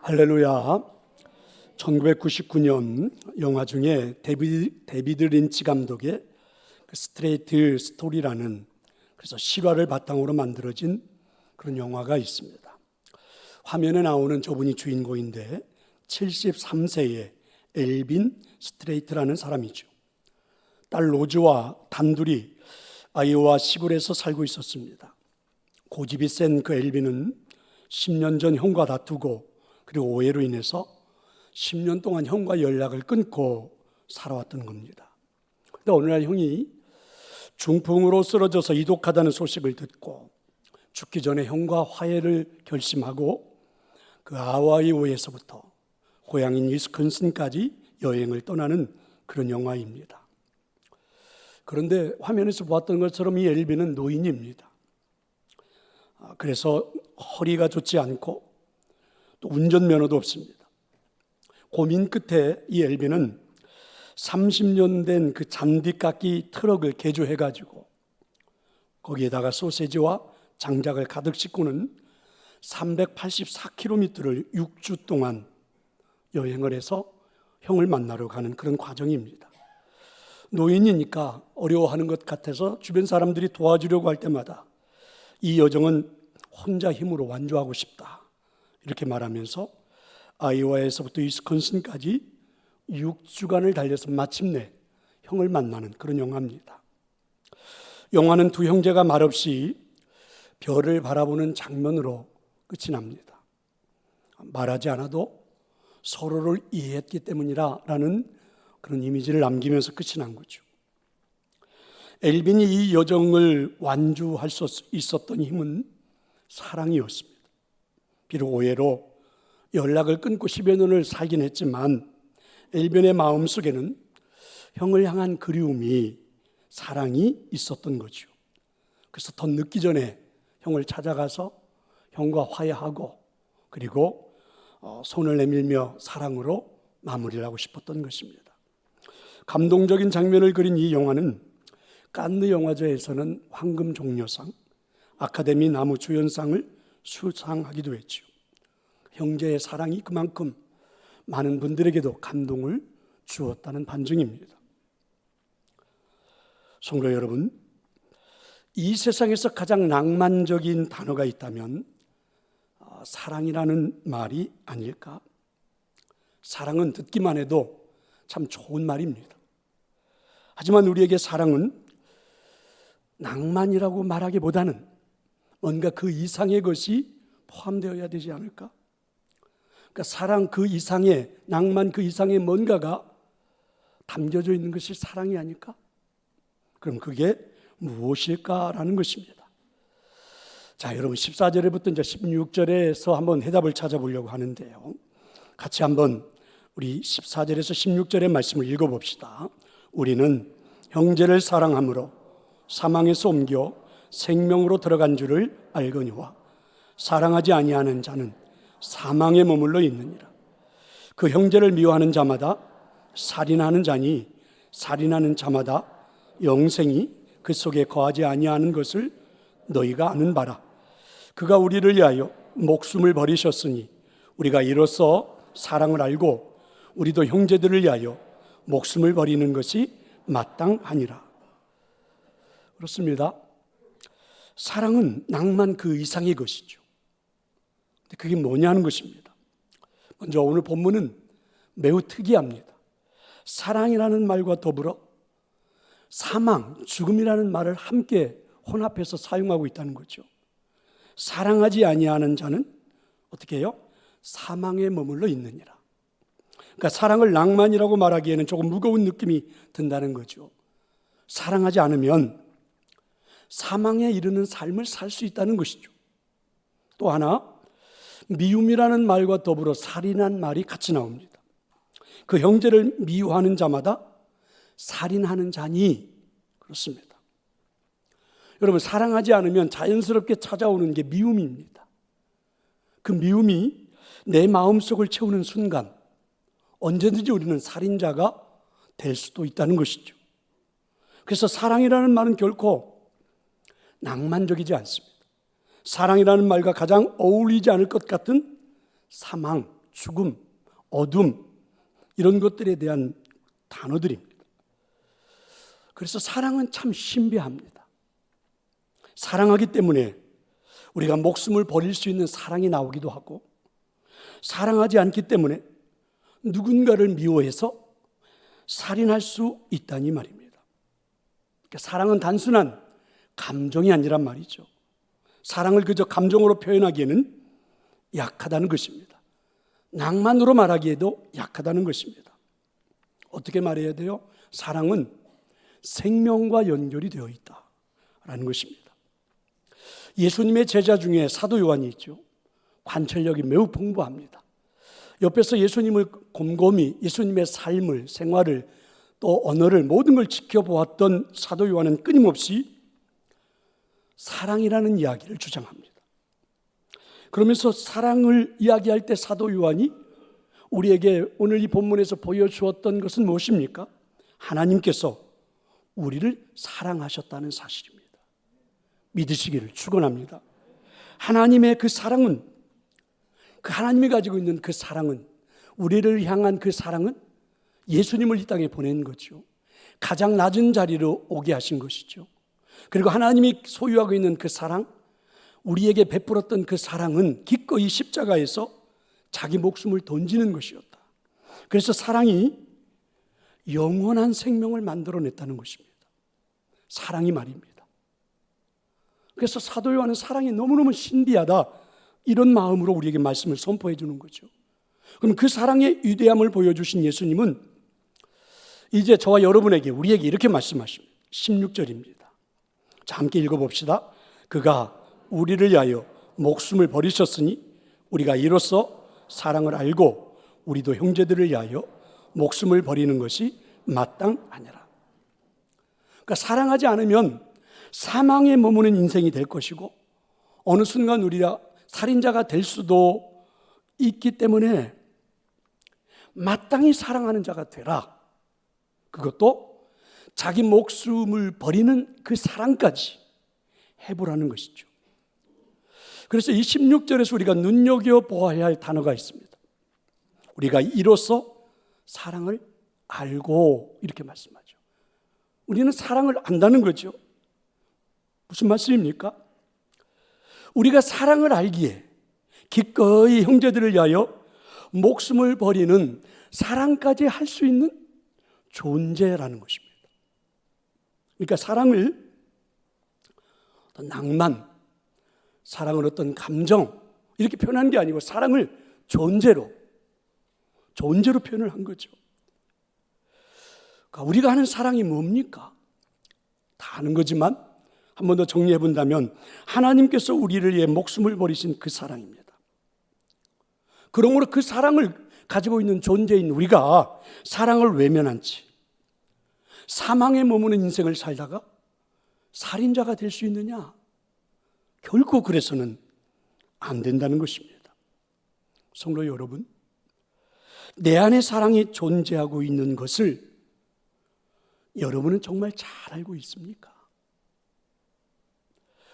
할렐루야. 1999년 영화 중에 데비드 린치 감독의 스트레이트 스토리라는, 그래서 실화를 바탕으로 만들어진 그런 영화가 있습니다. 화면에 나오는 저분이 주인공인데 73세의 엘빈 스트레이트라는 사람이죠. 딸 로즈와 단둘이 아이오와 시골에서 살고 있었습니다. 고집이 센 그 엘빈은 10년 전 형과 다투고 그리고 오해로 인해서 10년 동안 형과 연락을 끊고 살아왔던 겁니다. 그런데 어느 날 형이 중풍으로 쓰러져서 이독하다는 소식을 듣고 죽기 전에 형과 화해를 결심하고 그 하와이오에서부터 고향인 위스콘신까지 여행을 떠나는 그런 영화입니다. 그런데 화면에서 보았던 것처럼 이 엘빈은 노인입니다. 그래서 허리가 좋지 않고 또 운전면허도 없습니다. 고민 끝에 이 엘빈은 30년 된 그 잔디깎기 트럭을 개조해가지고 거기에다가 소세지와 장작을 가득 싣고는 384km를 6주 동안 여행을 해서 형을 만나러 가는 그런 과정입니다. 노인이니까 어려워하는 것 같아서 주변 사람들이 도와주려고 할 때마다 이 여정은 혼자 힘으로 완주하고 싶다, 이렇게 말하면서 아이오와에서부터 위스콘신까지 6주간을 달려서 마침내 형을 만나는 그런 영화입니다. 영화는 두 형제가 말없이 별을 바라보는 장면으로 끝이 납니다. 말하지 않아도 서로를 이해했기 때문이라는 그런 이미지를 남기면서 끝이 난 거죠. 엘빈이 이 여정을 완주할 수 있었던 힘은 사랑이었습니다. 비록 오해로 연락을 끊고 10여 년을 살긴 했지만 엘빈의 마음속에는 형을 향한 그리움이, 사랑이 있었던 거죠. 그래서 더 늦기 전에 형을 찾아가서 형과 화해하고 그리고 손을 내밀며 사랑으로 마무리를 하고 싶었던 것입니다. 감동적인 장면을 그린 이 영화는 칸느 영화제에서는 황금 종려상, 아카데미 나무주연상을 수상하기도 했죠. 형제의 사랑이 그만큼 많은 분들에게도 감동을 주었다는 반증입니다. 성도 여러분, 이 세상에서 가장 낭만적인 단어가 있다면 사랑이라는 말이 아닐까? 사랑은 듣기만 해도 참 좋은 말입니다. 하지만 우리에게 사랑은 낭만이라고 말하기보다는 뭔가 그 이상의 것이 포함되어야 되지 않을까? 그러니까 사랑 그 이상의, 낭만 그 이상의 뭔가가 담겨져 있는 것이 사랑이 아닐까? 그럼 그게 무엇일까라는 것입니다. 자, 여러분 14절부터 이제 16절에서 한번 해답을 찾아보려고 하는데요. 같이 한번 우리 14절에서 16절의 말씀을 읽어봅시다. 우리는 형제를 사랑함으로 사망에서 옮겨 생명으로 들어간 줄을 알거니와 사랑하지 아니하는 자는 사망에 머물러 있느니라. 그 형제를 미워하는 자마다 살인하는 자니 살인하는 자마다 영생이 그 속에 거하지 아니하는 것을 너희가 아는 바라. 그가 우리를 위하여 목숨을 버리셨으니 우리가 이로써 사랑을 알고 우리도 형제들을 위하여 목숨을 버리는 것이 마땅하니라. 그렇습니다. 사랑은 낭만 그 이상의 것이죠. 근데 그게 뭐냐는 것입니다. 먼저 오늘 본문은 매우 특이합니다. 사랑이라는 말과 더불어 사망, 죽음이라는 말을 함께 혼합해서 사용하고 있다는 거죠. 사랑하지 아니하는 자는 어떻게 해요? 사망에 머물러 있느니라. 그러니까 사랑을 낭만이라고 말하기에는 조금 무거운 느낌이 든다는 거죠. 사랑하지 않으면 사망에 이르는 삶을 살 수 있다는 것이죠. 또 하나, 미움이라는 말과 더불어 살인한 말이 같이 나옵니다. 그 형제를 미워하는 자마다 살인하는 자니, 그렇습니다. 여러분, 사랑하지 않으면 자연스럽게 찾아오는 게 미움입니다. 그 미움이 내 마음속을 채우는 순간 언제든지 우리는 살인자가 될 수도 있다는 것이죠. 그래서 사랑이라는 말은 결코 낭만적이지 않습니다. 사랑이라는 말과 가장 어울리지 않을 것 같은 사망, 죽음, 어둠 이런 것들에 대한 단어들입니다. 그래서 사랑은 참 신비합니다. 사랑하기 때문에 우리가 목숨을 버릴 수 있는 사랑이 나오기도 하고, 사랑하지 않기 때문에 누군가를 미워해서 살인할 수 있다니 말입니다. 그러니까 사랑은 단순한 감정이 아니란 말이죠. 사랑을 그저 감정으로 표현하기에는 약하다는 것입니다. 낭만으로 말하기에도 약하다는 것입니다. 어떻게 말해야 돼요? 사랑은 생명과 연결이 되어 있다라는 것입니다. 예수님의 제자 중에 사도 요한이 있죠. 관찰력이 매우 풍부합니다. 옆에서 예수님을 곰곰이 예수님의 삶을, 생활을, 또 언어를, 모든 걸 지켜보았던 사도 요한은 끊임없이 사랑이라는 이야기를 주장합니다. 그러면서 사랑을 이야기할 때 사도 요한이 우리에게 오늘 이 본문에서 보여주었던 것은 무엇입니까? 하나님께서 우리를 사랑하셨다는 사실입니다. 믿으시기를 축원합니다. 하나님의 그 사랑은, 그 하나님이 가지고 있는 그 사랑은, 우리를 향한 그 사랑은 예수님을 이 땅에 보낸 거죠. 가장 낮은 자리로 오게 하신 것이죠. 그리고 하나님이 소유하고 있는 그 사랑, 우리에게 베풀었던 그 사랑은 기꺼이 십자가에서 자기 목숨을 던지는 것이었다. 그래서 사랑이 영원한 생명을 만들어냈다는 것입니다. 사랑이 말입니다. 그래서 사도 요한은 사랑이 너무너무 신비하다, 이런 마음으로 우리에게 말씀을 선포해 주는 거죠. 그럼 그 사랑의 위대함을 보여주신 예수님은 이제 저와 여러분에게, 우리에게 이렇게 말씀하십니다. 16절입니다. 자, 함께 읽어봅시다. 그가 우리를 위하여 목숨을 버리셨으니 우리가 이로써 사랑을 알고 우리도 형제들을 위하여 목숨을 버리는 것이 마땅하니라. 그러니까 사랑하지 않으면 사망에 머무는 인생이 될 것이고, 어느 순간 우리가 살인자가 될 수도 있기 때문에 마땅히 사랑하는 자가 되라. 그것도 자기 목숨을 버리는 그 사랑까지 해보라는 것이죠. 그래서 이 16절에서 우리가 눈여겨보아야 할 단어가 있습니다. 우리가 이로써 사랑을 알고, 이렇게 말씀하죠. 우리는 사랑을 안다는 거죠. 무슨 말씀입니까? 우리가 사랑을 알기에 기꺼이 형제들을 위하여 목숨을 버리는 사랑까지 할 수 있는 존재라는 것입니다. 그러니까 사랑을 어떤 낭만, 사랑을 어떤 감정, 이렇게 표현한 게 아니고 사랑을 존재로 표현을 한 거죠. 그러니까 우리가 하는 사랑이 뭡니까? 다 아는 거지만 한 번 더 정리해 본다면, 하나님께서 우리를 위해 목숨을 버리신 그 사랑입니다. 그러므로 그 사랑을 가지고 있는 존재인 우리가 사랑을 외면한 채 사망에 머무는 인생을 살다가 살인자가 될 수 있느냐? 결코 그래서는 안 된다는 것입니다. 성도 여러분, 내 안에 사랑이 존재하고 있는 것을 여러분은 정말 잘 알고 있습니까?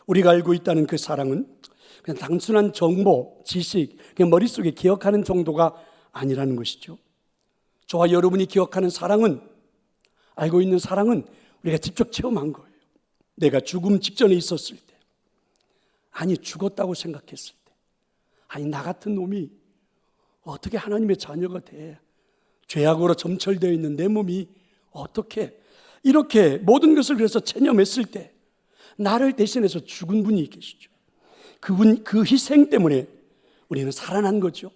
우리가 알고 있다는 그 사랑은 그냥 단순한 정보, 지식, 그냥 머릿속에 기억하는 정도가 아니라는 것이죠. 저와 여러분이 기억하는 사랑은, 알고 있는 사랑은 우리가 직접 체험한 거예요. 내가 죽음 직전에 있었을 때, 아니 죽었다고 생각했을 때, 아니 나 같은 놈이 어떻게 하나님의 자녀가 돼? 죄악으로 점철되어 있는 내 몸이 어떻게, 이렇게 모든 것을 그래서 체념했을 때 나를 대신해서 죽은 분이 계시죠. 그분, 그 희생 때문에 우리는 살아난 거죠.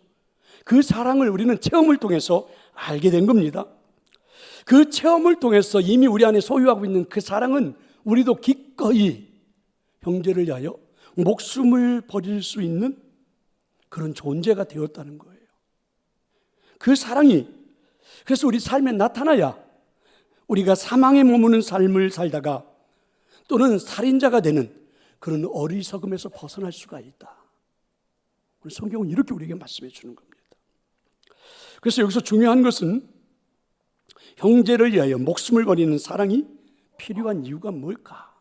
그 사랑을 우리는 체험을 통해서 알게 된 겁니다. 그 체험을 통해서 이미 우리 안에 소유하고 있는 그 사랑은 우리도 기꺼이 형제를 위하여 목숨을 버릴 수 있는 그런 존재가 되었다는 거예요. 그 사랑이 그래서 우리 삶에 나타나야 우리가 사망에 머무는 삶을 살다가 또는 살인자가 되는 그런 어리석음에서 벗어날 수가 있다. 오늘 성경은 이렇게 우리에게 말씀해 주는 겁니다. 그래서 여기서 중요한 것은 형제를 위하여 목숨을 버리는 사랑이 필요한 이유가 뭘까?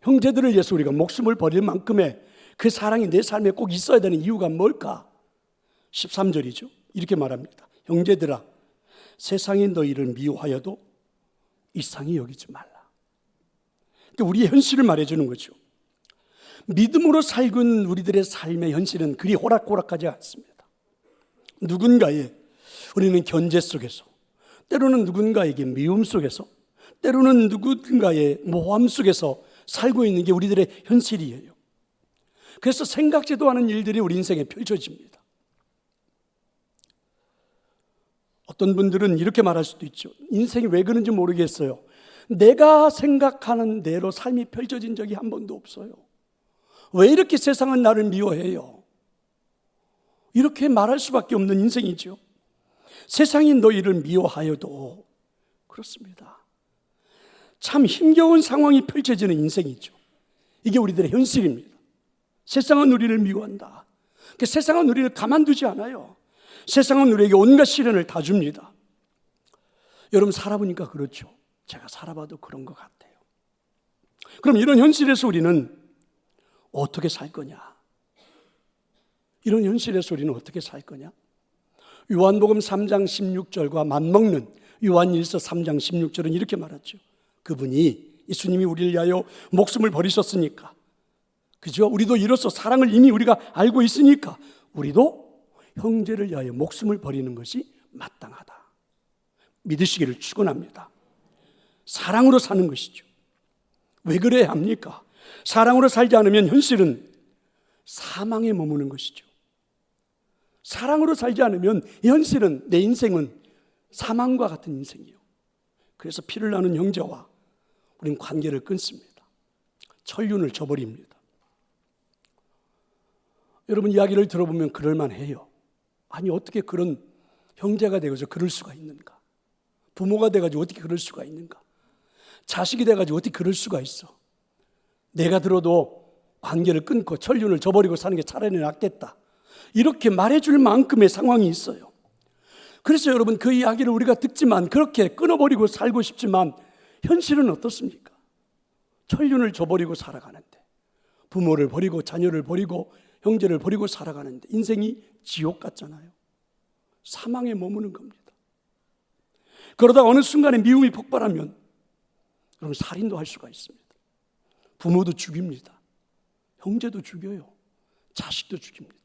형제들을 위해서 우리가 목숨을 버릴 만큼의 그 사랑이 내 삶에 꼭 있어야 되는 이유가 뭘까? 13절이죠. 이렇게 말합니다. 형제들아, 세상이 너희를 미워하여도 이상히 여기지 말라. 그러니까 우리의 현실을 말해주는 거죠. 믿음으로 살군 우리들의 삶의 현실은 그리 호락호락하지 않습니다. 누군가의 우리는 견제 속에서, 때로는 누군가에게 미움 속에서, 때로는 누군가의 모함 속에서 살고 있는 게 우리들의 현실이에요. 그래서 생각지도 않은 일들이 우리 인생에 펼쳐집니다. 어떤 분들은 이렇게 말할 수도 있죠. 인생이 왜 그런지 모르겠어요. 내가 생각하는 대로 삶이 펼쳐진 적이 한 번도 없어요. 왜 이렇게 세상은 나를 미워해요? 이렇게 말할 수밖에 없는 인생이죠. 세상이 너희를 미워하여도 그렇습니다. 참 힘겨운 상황이 펼쳐지는 인생이죠. 이게 우리들의 현실입니다. 세상은 우리를 미워한다. 그러니까 세상은 우리를 가만두지 않아요. 세상은 우리에게 온갖 시련을 다 줍니다. 여러분 살아보니까 그렇죠. 제가 살아봐도 그런 것 같아요. 그럼 이런 현실에서 우리는 어떻게 살 거냐? 이런 현실에서 우리는 어떻게 살 거냐? 요한복음 3장 16절과 맞먹는 요한일서 3장 16절은 이렇게 말하죠. 그분이, 예수님이 우리를 위하여 목숨을 버리셨으니까, 그죠? 우리도 이로써 사랑을 이미 우리가 알고 있으니까 우리도 형제를 위하여 목숨을 버리는 것이 마땅하다. 믿으시기를 축원합니다. 사랑으로 사는 것이죠. 왜 그래야 합니까? 사랑으로 살지 않으면 현실은 사망에 머무는 것이죠. 사랑으로 살지 않으면 현실은, 내 인생은 사망과 같은 인생이에요. 그래서 피를 나눈 형제와 우리는 관계를 끊습니다. 천륜을 저버립니다. 여러분 이야기를 들어보면 그럴만해요. 아니 어떻게 그런 형제가 되어서 그럴 수가 있는가? 부모가 돼가지고 어떻게 그럴 수가 있는가? 자식이 돼가지고 어떻게 그럴 수가 있어? 내가 들어도 관계를 끊고 천륜을 저버리고 사는 게 차라리 낫겠다. 이렇게 말해줄 만큼의 상황이 있어요. 그래서 여러분 그 이야기를 우리가 듣지만, 그렇게 끊어버리고 살고 싶지만 현실은 어떻습니까? 천륜을 저버리고 살아가는데, 부모를 버리고 자녀를 버리고 형제를 버리고 살아가는데 인생이 지옥 같잖아요. 사망에 머무는 겁니다. 그러다 어느 순간에 미움이 폭발하면 여러분 살인도 할 수가 있습니다. 부모도 죽입니다. 형제도 죽여요. 자식도 죽입니다.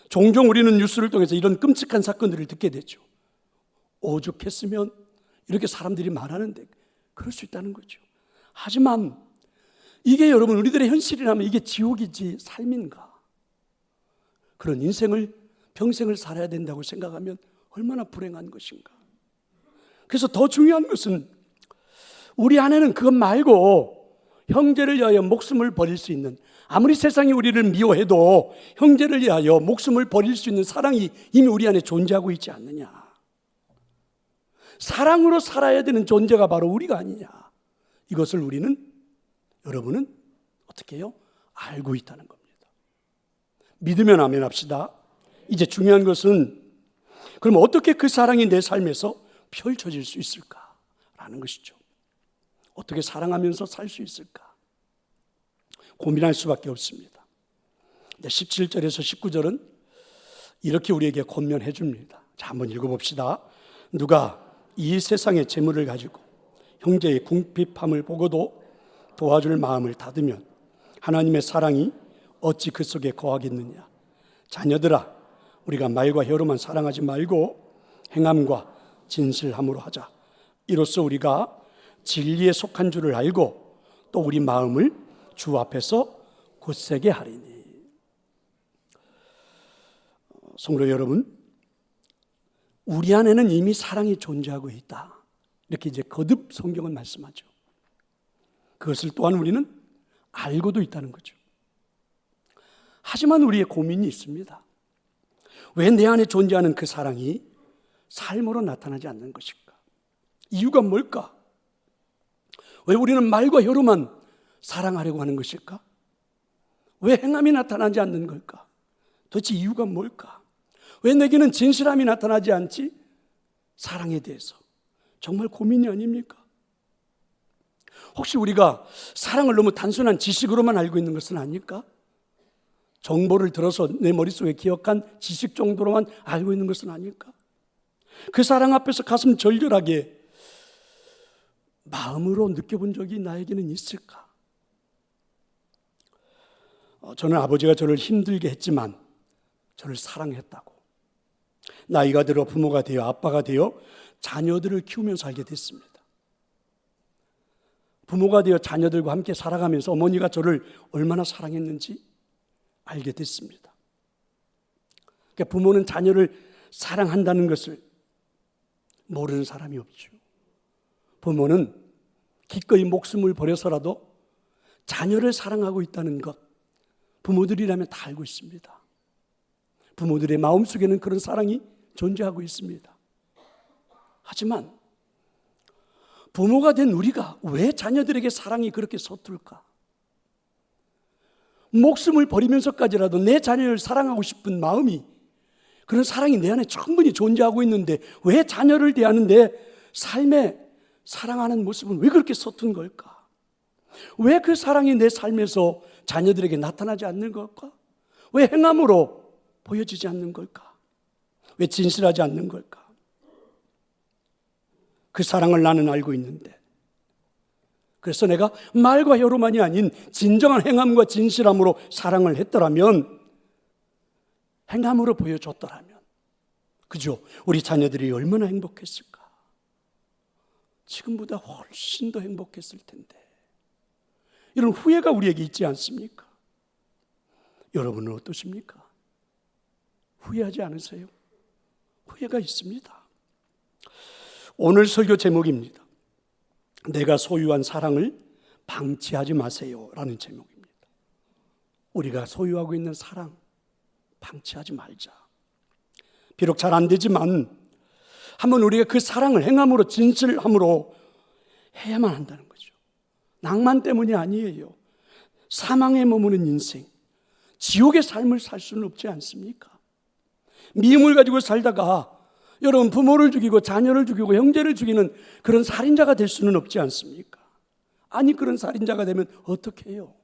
종종 우리는 뉴스를 통해서 이런 끔찍한 사건들을 듣게 되죠. 오죽했으면 이렇게 사람들이 말하는데 그럴 수 있다는 거죠. 하지만 이게 여러분 우리들의 현실이라면 이게 지옥이지 삶인가? 그런 인생을 평생을 살아야 된다고 생각하면 얼마나 불행한 것인가? 그래서 더 중요한 것은 우리 안에는 그것 말고 형제를 위하여 목숨을 버릴 수 있는, 아무리 세상이 우리를 미워해도 형제를 위하여 목숨을 버릴 수 있는 사랑이 이미 우리 안에 존재하고 있지 않느냐. 사랑으로 살아야 되는 존재가 바로 우리가 아니냐. 이것을 우리는, 여러분은 어떻게 해요? 알고 있다는 겁니다. 믿으면 아멘 합시다. 이제 중요한 것은 그럼 어떻게 그 사랑이 내 삶에서 펼쳐질 수 있을까라는 것이죠. 어떻게 사랑하면서 살 수 있을까? 고민할 수밖에 없습니다. 17절에서 19절은 이렇게 우리에게 권면해 줍니다. 자, 한번 읽어봅시다. 누가 이 세상의 재물을 가지고 형제의 궁핍함을 보고도 도와줄 마음을 닫으면 하나님의 사랑이 어찌 그 속에 거하겠느냐. 자녀들아, 우리가 말과 혀로만 사랑하지 말고 행함과 진실함으로 하자. 이로써 우리가 진리에 속한 줄을 알고 또 우리 마음을 주 앞에서 굳세게 하리니. 성도 여러분, 우리 안에는 이미 사랑이 존재하고 있다. 이렇게 이제 거듭 성경은 말씀하죠. 그것을 또한 우리는 알고도 있다는 거죠. 하지만 우리의 고민이 있습니다. 왜 내 안에 존재하는 그 사랑이 삶으로 나타나지 않는 것일까? 이유가 뭘까? 왜 우리는 말과 혀로만 사랑하려고 하는 것일까? 왜 행함이 나타나지 않는 걸까? 도대체 이유가 뭘까? 왜 내게는 진실함이 나타나지 않지? 사랑에 대해서 정말 고민이 아닙니까? 혹시 우리가 사랑을 너무 단순한 지식으로만 알고 있는 것은 아닐까? 정보를 들어서 내 머릿속에 기억한 지식 정도로만 알고 있는 것은 아닐까? 그 사랑 앞에서 가슴 절절하게 마음으로 느껴본 적이 나에게는 있을까? 저는 아버지가 저를 힘들게 했지만 저를 사랑했다고. 나이가 들어 부모가 되어 아빠가 되어 자녀들을 키우면서 살게 됐습니다. 부모가 되어 자녀들과 함께 살아가면서 어머니가 저를 얼마나 사랑했는지 알게 됐습니다. 그러니까 부모는 자녀를 사랑한다는 것을 모르는 사람이 없죠. 부모는 기꺼이 목숨을 버려서라도 자녀를 사랑하고 있다는 것, 부모들이라면 다 알고 있습니다. 부모들의 마음속에는 그런 사랑이 존재하고 있습니다. 하지만 부모가 된 우리가 왜 자녀들에게 사랑이 그렇게 서툴까? 목숨을 버리면서까지라도 내 자녀를 사랑하고 싶은 마음이, 그런 사랑이 내 안에 충분히 존재하고 있는데 왜 자녀를 대하는데 삶에 사랑하는 모습은 왜 그렇게 서툰 걸까? 왜 그 사랑이 내 삶에서 자녀들에게 나타나지 않는 걸까? 왜 행함으로 보여지지 않는 걸까? 왜 진실하지 않는 걸까? 그 사랑을 나는 알고 있는데, 그래서 내가 말과 혀로만이 아닌 진정한 행함과 진실함으로 사랑을 했더라면, 행함으로 보여줬더라면, 그죠? 우리 자녀들이 얼마나 행복했을까? 지금보다 훨씬 더 행복했을 텐데. 이런 후회가 우리에게 있지 않습니까? 여러분은 어떠십니까? 후회하지 않으세요? 후회가 있습니다. 오늘 설교 제목입니다. 내가 소유한 사랑을 방치하지 마세요 라는 제목입니다. 우리가 소유하고 있는 사랑 방치하지 말자. 비록 잘 안 되지만 한번 우리가 그 사랑을 행함으로, 진실함으로 해야만 한다는 거죠. 낭만 때문이 아니에요. 사망에 머무는 인생, 지옥의 삶을 살 수는 없지 않습니까? 미움을 가지고 살다가 여러분 부모를 죽이고 자녀를 죽이고 형제를 죽이는 그런 살인자가 될 수는 없지 않습니까? 아니, 그런 살인자가 되면 어떻게 해요?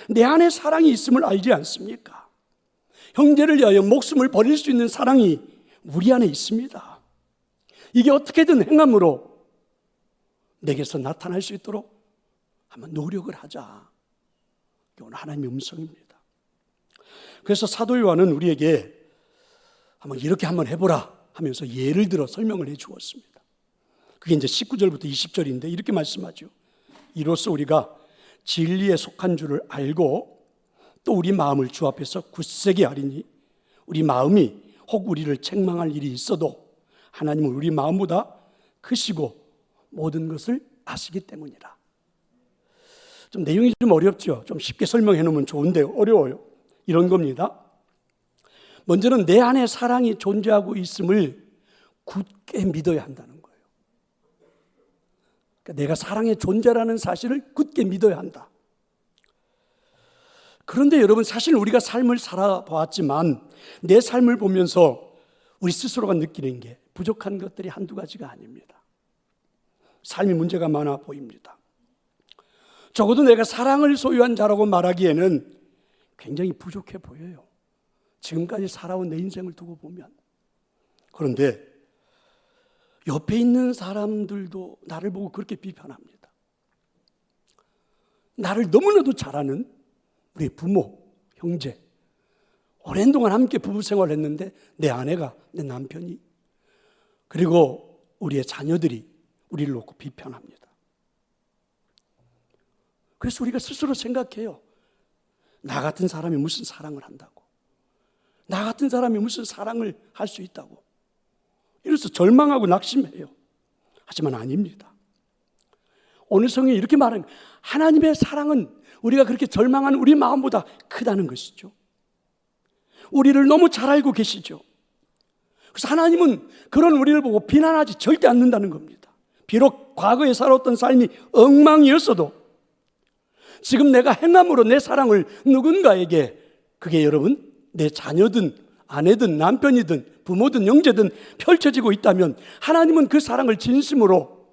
내 안에 사랑이 있음을 알지 않습니까? 형제를 위하여 목숨을 버릴 수 있는 사랑이 우리 안에 있습니다. 이게 어떻게든 행함으로 내게서 나타날 수 있도록 한번 노력을 하자. 이건 하나님의 음성입니다. 그래서 사도 요한은 우리에게 한번 이렇게 한번 해보라 하면서 예를 들어 설명을 해 주었습니다. 그게 이제 19절부터 20절인데 이렇게 말씀하죠. 이로써 우리가 진리에 속한 줄을 알고 또 우리 마음을 주 앞에서 굳세게 하리니 우리 마음이 혹 우리를 책망할 일이 있어도 하나님은 우리 마음보다 크시고 모든 것을 아시기 때문이라. 좀 내용이 좀 어렵죠. 좀 쉽게 설명해 놓으면 좋은데 어려워요. 이런 겁니다. 먼저는 내 안에 사랑이 존재하고 있음을 굳게 믿어야 한다는 거예요. 그러니까 내가 사랑의 존재라는 사실을 굳게 믿어야 한다. 그런데 여러분, 사실 우리가 삶을 살아보았지만 내 삶을 보면서 우리 스스로가 느끼는 게 부족한 것들이 한두 가지가 아닙니다. 삶이 문제가 많아 보입니다. 적어도 내가 사랑을 소유한 자라고 말하기에는 굉장히 부족해 보여요. 지금까지 살아온 내 인생을 두고 보면. 그런데 옆에 있는 사람들도 나를 보고 그렇게 비판합니다. 나를 너무나도 잘 아는 우리 부모, 형제, 오랜 동안 함께 부부 생활을 했는데 내 아내가, 내 남편이, 그리고 우리의 자녀들이 우리를 놓고 비판합니다. 그래서 우리가 스스로 생각해요. 나 같은 사람이 무슨 사랑을 한다고, 나 같은 사람이 무슨 사랑을 할 수 있다고, 이래서 절망하고 낙심해요. 하지만 아닙니다. 오늘 성경이 이렇게 말하는, 하나님의 사랑은 우리가 그렇게 절망하는 우리 마음보다 크다는 것이죠. 우리를 너무 잘 알고 계시죠. 그래서 하나님은 그런 우리를 보고 비난하지 절대 않는다는 겁니다. 비록 과거에 살았던 삶이 엉망이었어도 지금 내가 행함으로 내 사랑을 누군가에게, 그게 여러분 내 자녀든 아내든 남편이든 부모든 형제든 펼쳐지고 있다면 하나님은 그 사랑을 진심으로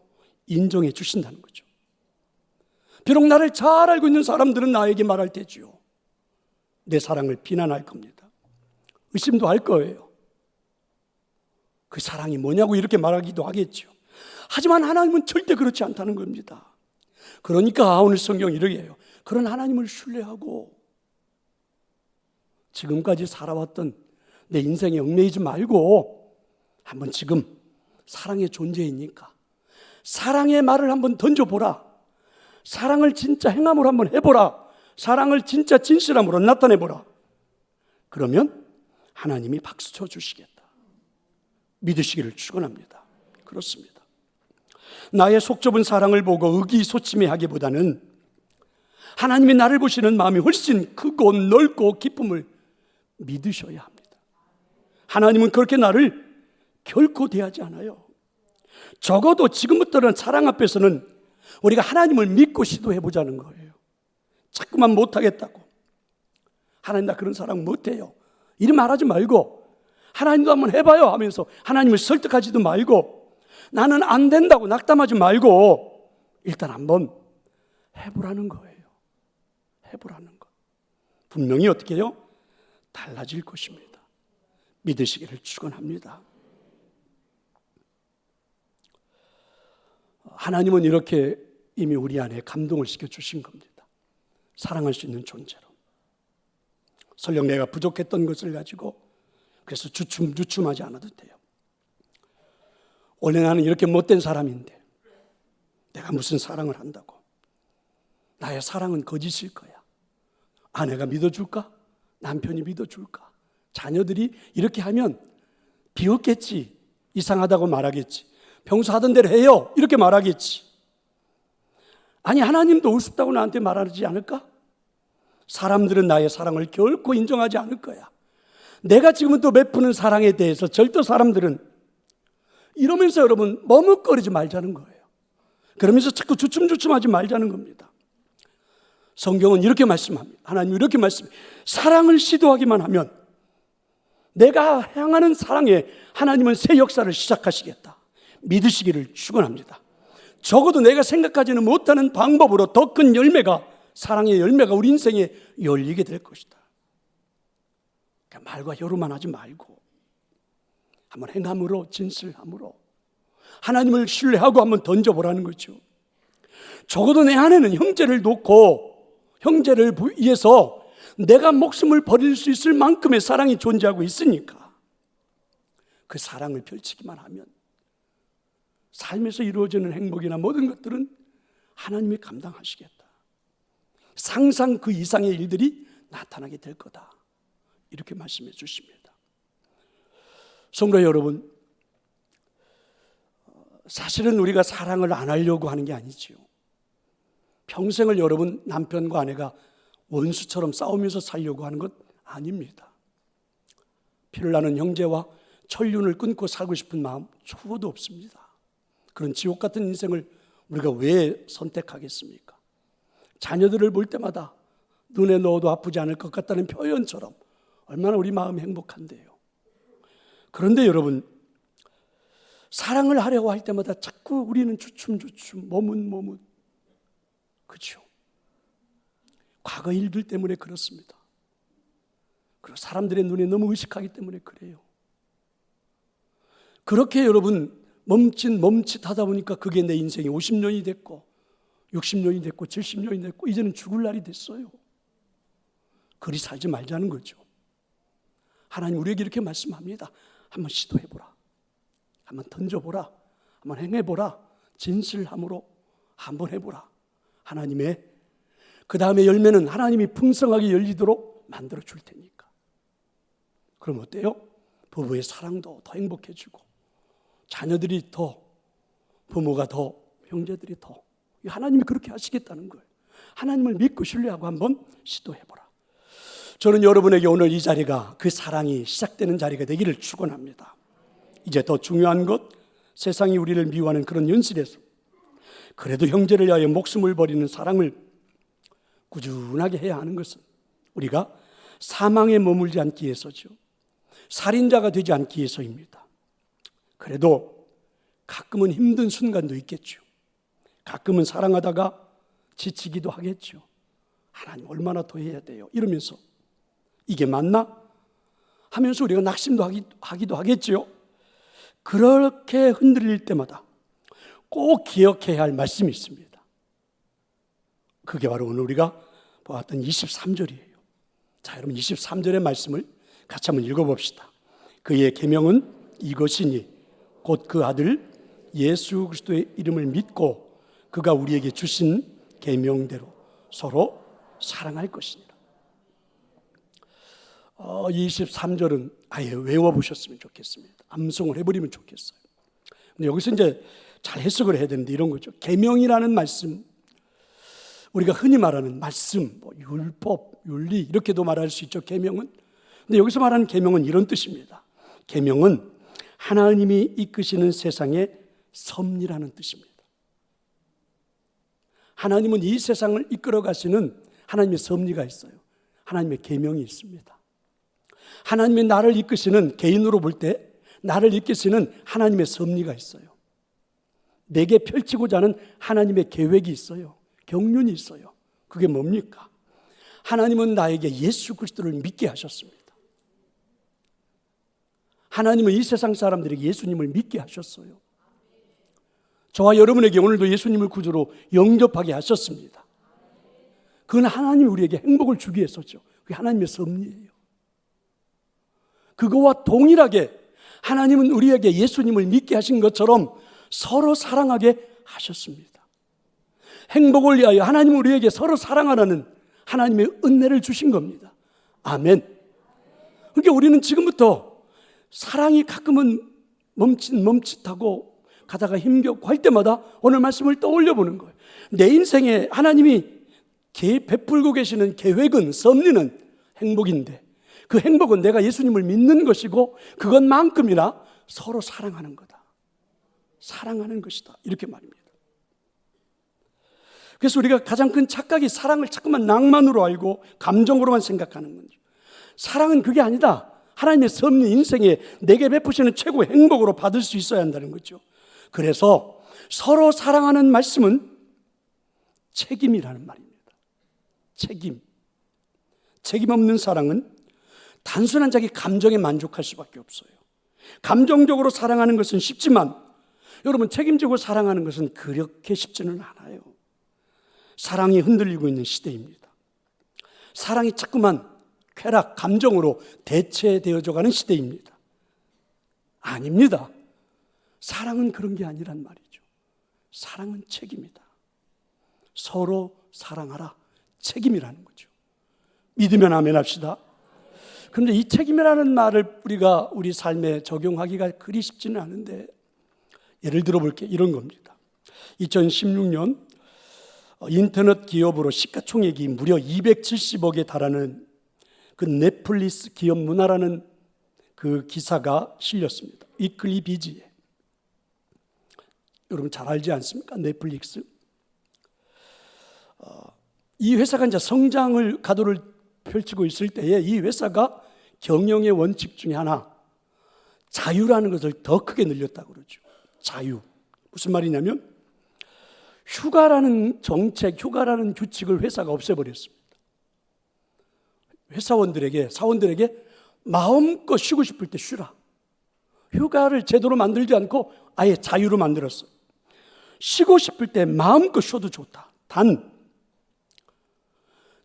인정해 주신다는 거죠. 비록 나를 잘 알고 있는 사람들은 나에게 말할 테지요. 내 사랑을 비난할 겁니다. 의심도 할 거예요. 그 사랑이 뭐냐고 이렇게 말하기도 하겠죠. 하지만 하나님은 절대 그렇지 않다는 겁니다. 그러니까 오늘 성경이 이렇게 해요. 그런 하나님을 신뢰하고 지금까지 살아왔던 내 인생에 얽매이지 말고 한번 지금 사랑의 존재이니까 사랑의 말을 한번 던져보라. 사랑을 진짜 행함으로 한번 해보라. 사랑을 진짜 진실함으로 나타내보라. 그러면 하나님이 박수 쳐주시겠다. 믿으시기를 축원합니다. 그렇습니다. 나의 속 좁은 사랑을 보고 의기소침해하기보다는 하나님이 나를 보시는 마음이 훨씬 크고 넓고 기쁨을 믿으셔야 합니다. 하나님은 그렇게 나를 결코 대하지 않아요. 적어도 지금부터는 사랑 앞에서는 우리가 하나님을 믿고 시도해보자는 거예요. 자꾸만 못하겠다고, 하나님 나 그런 사랑 못해요, 이리 말하지 말고 하나님도 한번 해봐요 하면서 하나님을 설득하지도 말고 나는 안 된다고 낙담하지 말고 일단 한번 해보라는 거예요. 해보라는 거. 분명히 어떻게 해요? 달라질 것입니다. 믿으시기를 축원합니다. 하나님은 이렇게 이미 우리 안에 감동을 시켜주신 겁니다. 사랑할 수 있는 존재로. 설령 내가 부족했던 것을 가지고 그래서 주춤하지 않아도 돼요. 원래 나는 이렇게 못된 사람인데 내가 무슨 사랑을 한다고. 나의 사랑은 거짓일 거야. 아내가 믿어줄까? 남편이 믿어줄까? 자녀들이 이렇게 하면 비웃겠지, 이상하다고 말하겠지, 평소 하던 대로 해요 이렇게 말하겠지. 아니 하나님도 우습다고 나한테 말하지 않을까? 사람들은 나의 사랑을 결코 인정하지 않을 거야. 내가 지금은 또 베푸는 사랑에 대해서 절대 사람들은 이러면서 여러분 머뭇거리지 말자는 거예요. 그러면서 자꾸 주춤주춤하지 말자는 겁니다. 성경은 이렇게 말씀합니다. 하나님은 이렇게 말씀합니다. 사랑을 시도하기만 하면 내가 향하는 사랑에 하나님은 새 역사를 시작하시겠다. 믿으시기를 축원합니다. 적어도 내가 생각하지는 못하는 방법으로 더 큰 열매가, 사랑의 열매가 우리 인생에 열리게 될 것이다. 그러니까 말과 혀로만 하지 말고 한번 행함으로, 진실함으로 하나님을 신뢰하고 한번 던져보라는 거죠. 적어도 내 안에는 형제를 놓고 형제를 위해서 내가 목숨을 버릴 수 있을 만큼의 사랑이 존재하고 있으니까 그 사랑을 펼치기만 하면 삶에서 이루어지는 행복이나 모든 것들은 하나님이 감당하시겠다. 상상 그 이상의 일들이 나타나게 될 거다. 이렇게 말씀해 주십니다. 성도 여러분, 사실은 우리가 사랑을 안 하려고 하는 게 아니지요. 평생을 여러분 남편과 아내가 원수처럼 싸우면서 살려고 하는 것 아닙니다. 피를 나는 형제와 천륜을 끊고 살고 싶은 마음 초도 없습니다. 그런 지옥 같은 인생을 우리가 왜 선택하겠습니까? 자녀들을 볼 때마다 눈에 넣어도 아프지 않을 것 같다는 표현처럼 얼마나 우리 마음이 행복한데요. 그런데 여러분, 사랑을 하려고 할 때마다 자꾸 우리는 주춤주춤, 머뭇머뭇, 그렇죠? 과거 일들 때문에 그렇습니다. 그리고 사람들의 눈에 너무 의식하기 때문에 그래요. 그렇게 여러분 멈칫하다 보니까 그게 내 인생이 50년이 됐고 60년이 됐고 70년이 됐고 이제는 죽을 날이 됐어요. 그리 살지 말자는 거죠. 하나님 우리에게 이렇게 말씀합니다. 한번 시도해보라. 한번 던져보라. 한번 행해보라. 진실함으로 한번 해보라. 하나님의 그 다음에 열매는 하나님이 풍성하게 열리도록 만들어 줄 테니까. 그럼 어때요? 부부의 사랑도 더 행복해지고 자녀들이 더, 부모가 더, 형제들이 더. 하나님이 그렇게 하시겠다는 거예요. 하나님을 믿고 신뢰하고 한번 시도해보라. 저는 여러분에게 오늘 이 자리가 그 사랑이 시작되는 자리가 되기를 축원합니다. 이제 더 중요한 것, 세상이 우리를 미워하는 그런 현실에서 그래도 형제를 위하여 목숨을 버리는 사랑을 꾸준하게 해야 하는 것은 우리가 사망에 머물지 않기 위해서죠. 살인자가 되지 않기 위해서입니다. 그래도 가끔은 힘든 순간도 있겠죠. 가끔은 사랑하다가 지치기도 하겠죠. 하나님 얼마나 더 해야 돼요? 이러면서 이게 맞나? 하면서 우리가 낙심도 하기도 하겠지요. 그렇게 흔들릴 때마다 꼭 기억해야 할 말씀이 있습니다. 그게 바로 오늘 우리가 보았던 23절이에요. 자, 여러분 23절의 말씀을 같이 한번 읽어봅시다. 그의 계명은 이것이니 곧 그 아들 예수 그리스도의 이름을 믿고 그가 우리에게 주신 계명대로 서로 사랑할 것이니라. 23절은 아예 외워보셨으면 좋겠습니다. 암송을 해버리면 좋겠어요. 근데 여기서 이제 잘 해석을 해야 되는데 이런 거죠. 계명이라는 말씀, 우리가 흔히 말하는 말씀, 율법, 윤리 이렇게도 말할 수 있죠. 계명은. 근데 여기서 말하는 계명은 이런 뜻입니다. 계명은 하나님이 이끄시는 세상의 섭리라는 뜻입니다. 하나님은 이 세상을 이끌어 가시는 하나님의 섭리가 있어요. 하나님의 계명이 있습니다. 하나님이 나를 이끄시는, 개인으로 볼 때 나를 이끄시는 하나님의 섭리가 있어요. 내게 펼치고자 하는 하나님의 계획이 있어요. 경륜이 있어요. 그게 뭡니까? 하나님은 나에게 예수 그리스도를 믿게 하셨습니다. 하나님은 이 세상 사람들에게 예수님을 믿게 하셨어요. 저와 여러분에게 오늘도 예수님을 구주로 영접하게 하셨습니다. 그건 하나님이 우리에게 행복을 주기 위해서죠. 그게 하나님의 섭리예요. 그거와 동일하게 하나님은 우리에게 예수님을 믿게 하신 것처럼 서로 사랑하게 하셨습니다. 행복을 위하여 하나님은 우리에게 서로 사랑하라는 하나님의 은혜를 주신 겁니다. 아멘. 그러니까 우리는 지금부터 사랑이 가끔은 멈칫하고 가다가 힘겹고 할 때마다 오늘 말씀을 떠올려 보는 거예요. 내 인생에 하나님이 베풀고 계시는 계획은, 섭리는 행복인데 그 행복은 내가 예수님을 믿는 것이고 그것만큼이나 서로 사랑하는 거다. 사랑하는 것이다. 이렇게 말입니다. 그래서 우리가 가장 큰 착각이 사랑을 자꾸만 낭만으로 알고 감정으로만 생각하는 거죠. 사랑은 그게 아니다. 하나님의 섭리, 인생에 내게 베푸시는 최고의 행복으로 받을 수 있어야 한다는 거죠. 그래서 서로 사랑하는 말씀은 책임이라는 말입니다. 책임 없는 사랑은 단순한 자기 감정에 만족할 수밖에 없어요. 감정적으로 사랑하는 것은 쉽지만 여러분, 책임지고 사랑하는 것은 그렇게 쉽지는 않아요. 사랑이 흔들리고 있는 시대입니다. 사랑이 자꾸만 쾌락, 감정으로 대체되어져 가는 시대입니다. 아닙니다. 사랑은 그런 게 아니란 말이죠. 사랑은 책임이다. 서로 사랑하라. 책임이라는 거죠. 믿으면 아멘 합시다. 그런데 이 책임이라는 말을 우리가 우리 삶에 적용하기가 그리 쉽지는 않은데 예를 들어 볼게요. 이런 겁니다. 2016년 인터넷 기업으로 시가총액이 무려 270억에 달하는 그 넷플릭스 기업 문화라는 그 기사가 실렸습니다. 위클리 비지에. 여러분 잘 알지 않습니까? 넷플릭스. 이 회사가 이제 성장을 가도를 펼치고 있을 때에 이 회사가 경영의 원칙 중에 하나, 자유라는 것을 더 크게 늘렸다고 그러죠. 자유. 무슨 말이냐면 휴가라는 정책, 휴가라는 규칙을 회사가 없애버렸습니다. 사원들에게 마음껏 쉬고 싶을 때 쉬라. 휴가를 제대로 만들지 않고 아예 자유로 만들었어요. 쉬고 싶을 때 마음껏 쉬어도 좋다. 단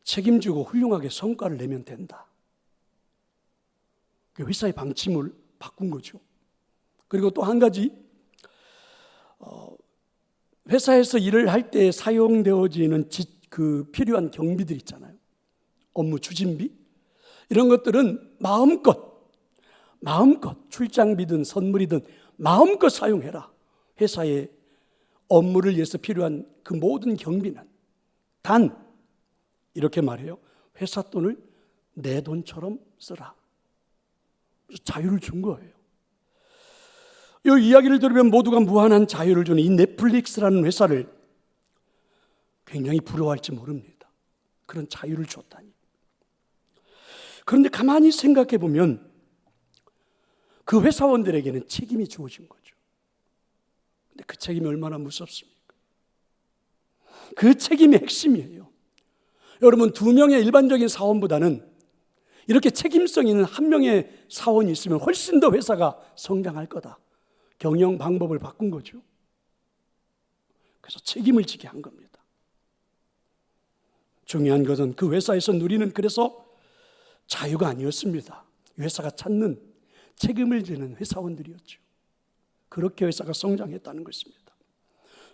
책임지고 훌륭하게 성과를 내면 된다. 회사의 방침을 바꾼 거죠. 그리고 또 한 가지, 회사에서 일을 할 때 사용되어지는 그 필요한 경비들 있잖아요. 업무 추진비 이런 것들은 마음껏 출장비든 선물이든 마음껏 사용해라. 회사의 업무를 위해서 필요한 그 모든 경비는. 단 이렇게 말해요. 회사 돈을 내 돈처럼 쓰라. 자유를 준 거예요. 이 이야기를 들으면 모두가 무한한 자유를 주는 이 넷플릭스라는 회사를 굉장히 부러워할지 모릅니다. 그런 자유를 줬다니. 그런데 가만히 생각해 보면 그 회사원들에게는 책임이 주어진 거죠. 근데 그 책임이 얼마나 무섭습니까? 그 책임이 핵심이에요. 여러분, 2명의 일반적인 사원보다는 이렇게 책임성 있는 한 명의 사원이 있으면 훨씬 더 회사가 성장할 거다. 경영 방법을 바꾼 거죠. 그래서 책임을 지게 한 겁니다. 중요한 것은 그 회사에서 누리는 그래서 자유가 아니었습니다. 회사가 찾는 책임을 지는 회사원들이었죠. 그렇게 회사가 성장했다는 것입니다.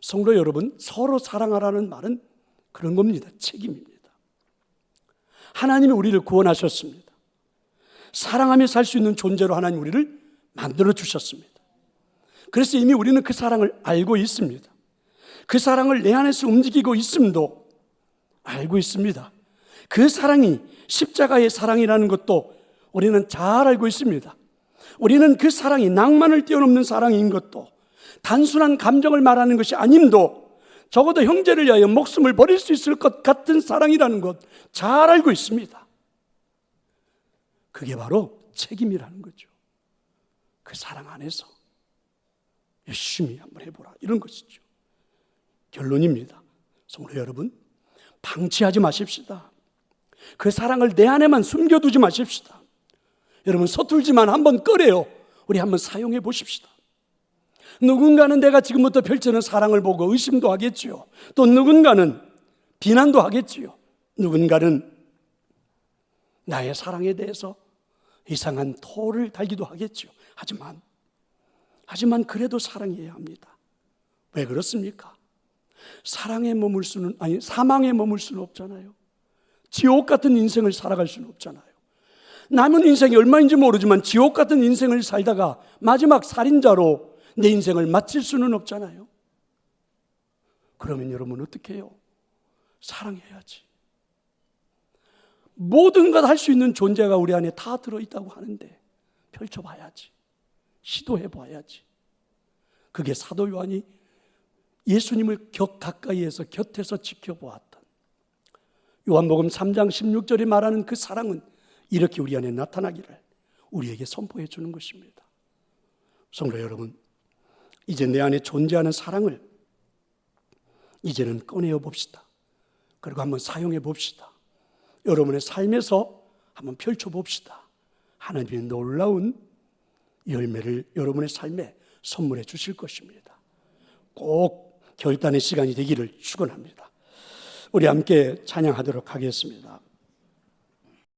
성도 여러분, 서로 사랑하라는 말은 그런 겁니다. 책임입니다. 하나님이 우리를 구원하셨습니다. 사랑하며 살 수 있는 존재로 하나님 우리를 만들어 주셨습니다. 그래서 이미 우리는 그 사랑을 알고 있습니다. 그 사랑을 내 안에서 움직이고 있음도 알고 있습니다. 그 사랑이 십자가의 사랑이라는 것도 우리는 잘 알고 있습니다. 우리는 그 사랑이 낭만을 뛰어넘는 사랑인 것도, 단순한 감정을 말하는 것이 아님도, 적어도 형제를 위하여 목숨을 버릴 수 있을 것 같은 사랑이라는 것 잘 알고 있습니다. 그게 바로 책임이라는 거죠. 그 사랑 안에서 열심히 한번 해보라, 이런 것이죠. 결론입니다. 성도 여러분, 방치하지 마십시다. 그 사랑을 내 안에만 숨겨두지 마십시다. 여러분, 서툴지만 한번 꺼내요. 우리 한번 사용해 보십시다. 누군가는 내가 지금부터 펼치는 사랑을 보고 의심도 하겠지요. 또 누군가는 비난도 하겠지요. 누군가는 나의 사랑에 대해서 이상한 토를 달기도 하겠지요. 하지만 그래도 사랑해야 합니다. 왜 그렇습니까? 사랑에 머물 수는, 사망에 머물 수는 없잖아요. 지옥 같은 인생을 살아갈 수는 없잖아요. 남은 인생이 얼마인지 모르지만 지옥 같은 인생을 살다가 마지막 살인자로 내 인생을 마칠 수는 없잖아요. 그러면 여러분 어떻게 해요? 사랑해야지. 모든 것 할 수 있는 존재가 우리 안에 다 들어있다고 하는데 펼쳐봐야지. 시도해봐야지. 그게 사도 요한이 예수님을 가까이에서 곁에서 지켜보았던 요한복음 3장 16절에 말하는 그 사랑은 이렇게 우리 안에 나타나기를 우리에게 선포해 주는 것입니다. 성도 여러분, 이제 내 안에 존재하는 사랑을 이제는 꺼내어 봅시다. 그리고 한번 사용해 봅시다. 여러분의 삶에서 한번 펼쳐 봅시다. 하나님의 놀라운 열매를 여러분의 삶에 선물해 주실 것입니다. 꼭 결단의 시간이 되기를 축원합니다. 우리 함께 찬양하도록 하겠습니다.